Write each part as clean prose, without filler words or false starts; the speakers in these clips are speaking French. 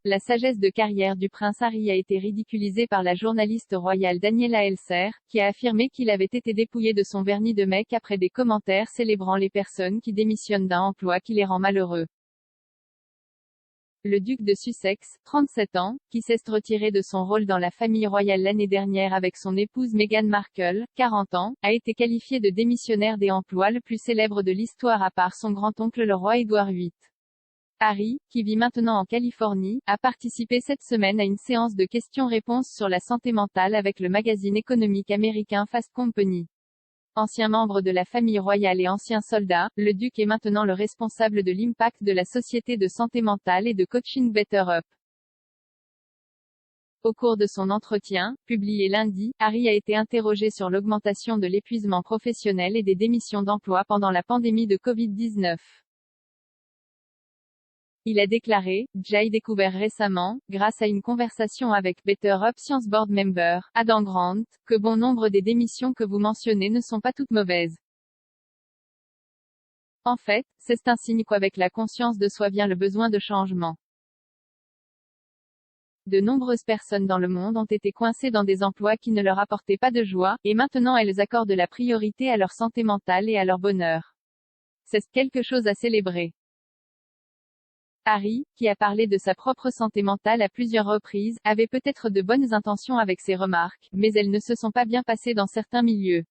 la sagesse de carrière du prince Harry a été ridiculisée par la journaliste royale Daniela Elser, qui a affirmé qu'il avait été dépouillé de son vernis de mec après des commentaires célébrant les personnes qui démissionnent d'un emploi qui les rend malheureux. Le duc de Sussex, 37 ans, qui s'est retiré de son rôle dans la famille royale l'année dernière avec son épouse Meghan Markle, 40 ans, a été qualifié de démissionnaire des emplois le plus célèbre de l'histoire à part son grand-oncle le roi Édouard VIII. Harry, qui vit maintenant en Californie, a participé cette semaine à une séance de questions-réponses sur la santé mentale avec le magazine économique américain Fast Company. Ancien membre de la famille royale et ancien soldat, le duc est maintenant le responsable de l'impact de la société de santé mentale et de coaching Better Up. Au cours de son entretien, publié lundi, Harry a été interrogé sur l'augmentation de l'épuisement professionnel et des démissions d'emploi pendant la pandémie de Covid-19. Il a déclaré: « J'ai découvert récemment, grâce à une conversation avec Better Up Science Board Member, Adam Grant, que bon nombre des démissions que vous mentionnez ne sont pas toutes mauvaises. En fait, c'est un signe qu'avec la conscience de soi vient le besoin de changement. De nombreuses personnes dans le monde ont été coincées dans des emplois qui ne leur apportaient pas de joie, et maintenant elles accordent la priorité à leur santé mentale et à leur bonheur. C'est quelque chose à célébrer. » Harry, qui a parlé de sa propre santé mentale à plusieurs reprises, avait peut-être de bonnes intentions avec ses remarques, mais elles ne se sont pas bien passées dans certains milieux.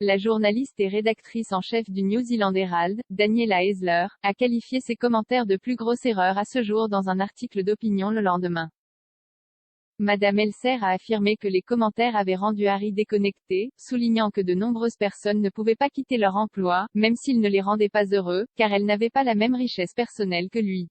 La journaliste et rédactrice en chef du New Zealand Herald, Daniela Elser, a qualifié ses commentaires de plus grosse erreur à ce jour dans un article d'opinion le lendemain. Madame Elser a affirmé que les commentaires avaient rendu Harry déconnecté, soulignant que de nombreuses personnes ne pouvaient pas quitter leur emploi, même s'ils ne les rendaient pas heureux, car elles n'avaient pas la même richesse personnelle que lui.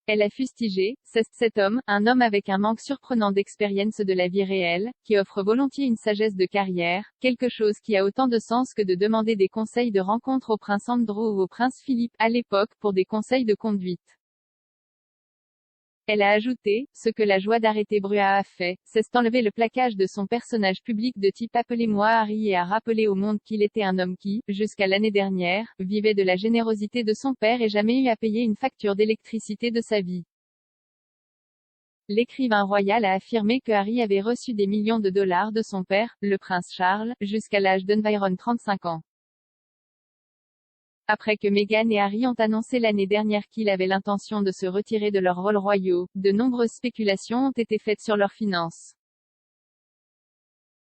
Elle a fustigé: « C'est cet homme, un homme avec un manque surprenant d'expérience de la vie réelle, qui offre volontiers une sagesse de carrière, quelque chose qui a autant de sens que de demander des conseils de rencontre au prince Andrew ou au prince Philippe, à l'époque, pour des conseils de conduite. » Elle a ajouté: « Ce que la joie d'arrêter Brua a fait, c'est enlever le plaquage de son personnage public de type appelez-moi Harry et a rappelé au monde qu'il était un homme qui, jusqu'à l'année dernière, vivait de la générosité de son père et jamais eu à payer une facture d'électricité de sa vie. » L'écrivain royal a affirmé que Harry avait reçu des millions de dollars de son père, le prince Charles, jusqu'à l'âge d'environ 35 ans. Après que Meghan et Harry ont annoncé l'année dernière qu'ils avaient l'intention de se retirer de leurs rôles royaux, de nombreuses spéculations ont été faites sur leurs finances.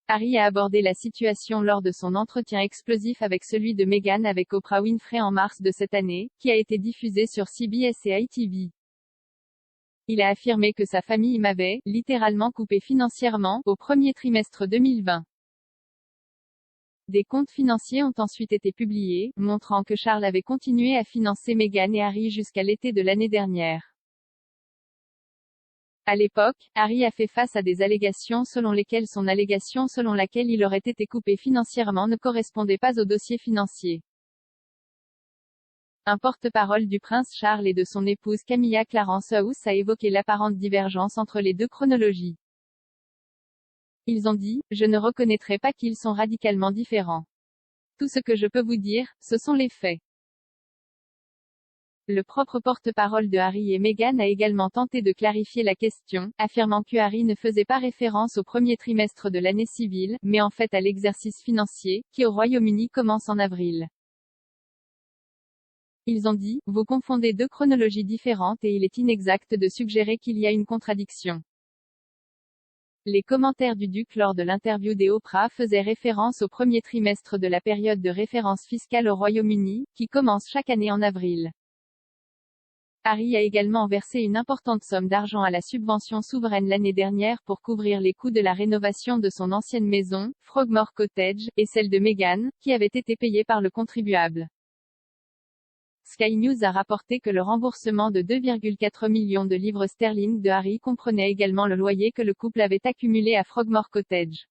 Harry a abordé la situation lors de son entretien explosif avec celui de Meghan avec Oprah Winfrey en mars de cette année, qui a été diffusé sur CBS et ITV. Il a affirmé que sa famille m'avait, littéralement coupé financièrement, au premier trimestre 2020. Des comptes financiers ont ensuite été publiés, montrant que Charles avait continué à financer Meghan et Harry jusqu'à l'été de l'année dernière. À l'époque, Harry a fait face à des allégations selon lesquelles son allégation selon laquelle il aurait été coupé financièrement ne correspondait pas au dossier financier. Un porte-parole du prince Charles et de son épouse Camilla Clarence House a évoqué l'apparente divergence entre les deux chronologies. Ils ont dit: « Je ne reconnaîtrai pas qu'ils sont radicalement différents. Tout ce que je peux vous dire, ce sont les faits. » Le propre porte-parole de Harry et Meghan a également tenté de clarifier la question, affirmant que Harry ne faisait pas référence au premier trimestre de l'année civile, mais en fait à l'exercice financier, qui au Royaume-Uni commence en avril. Ils ont dit: « Vous confondez deux chronologies différentes et il est inexact de suggérer qu'il y a une contradiction. » Les commentaires du duc lors de l'interview des Oprah faisaient référence au premier trimestre de la période de référence fiscale au Royaume-Uni, qui commence chaque année en avril. Harry a également versé une importante somme d'argent à la subvention souveraine l'année dernière pour couvrir les coûts de la rénovation de son ancienne maison, Frogmore Cottage, et celle de Meghan, qui avait été payée par le contribuable. Sky News a rapporté que le remboursement de 2,4 millions de livres sterling de Harry comprenait également le loyer que le couple avait accumulé à Frogmore Cottage.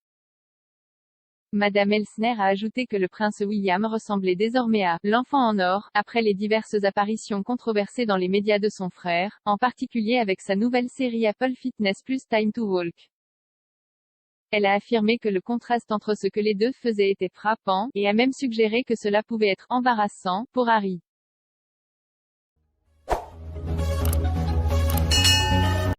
Madame Elsner a ajouté que le prince William ressemblait désormais à « l'enfant en or », après les diverses apparitions controversées dans les médias de son frère, en particulier avec sa nouvelle série Apple Fitness + Time to Walk. Elle a affirmé que le contraste entre ce que les deux faisaient était frappant, et a même suggéré que cela pouvait être embarrassant pour Harry.